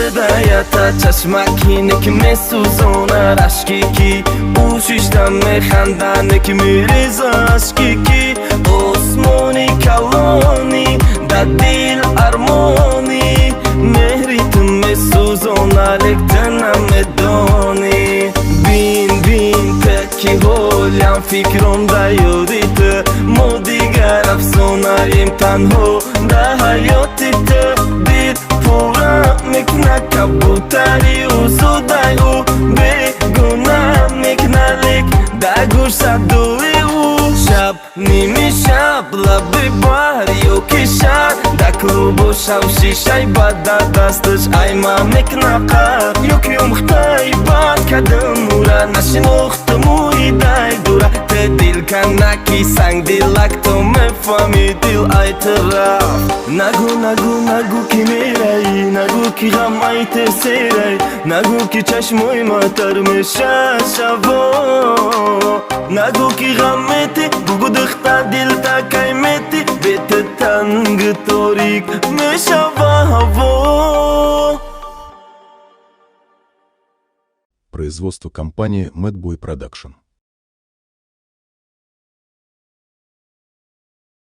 دایتا چشمکی که میسوزونه رشکی کی پوشیشتم میخندنه که میریزه عشقی کی osmoni kaloni da dil armoni mehritum mesuzonalek canam medoni bin teki holyam fikromda yudite modigar afsonayim tanho da hayotite bir pura mikna kabutari uzuday u begunah miknalik da gursadui شب نیمی شب لب بار یو کشار دا کلوب و شب شیشه با دا دستش ایما مکنقر یو کیوم خطای بار کدم مورا نشنوخت موی دای دورا تدیل کنکی سنگ دیلک تو مفهمی دیل ای طرف نگو کی میرایی نگو کی غمای تسیرایی نگو کی چشموی ماتر میشه شبا نگو کی غمتی بگو دختا دل تا کایمتی بیت تنگ توریک میشوا هوا. Производство компании Madboy Production.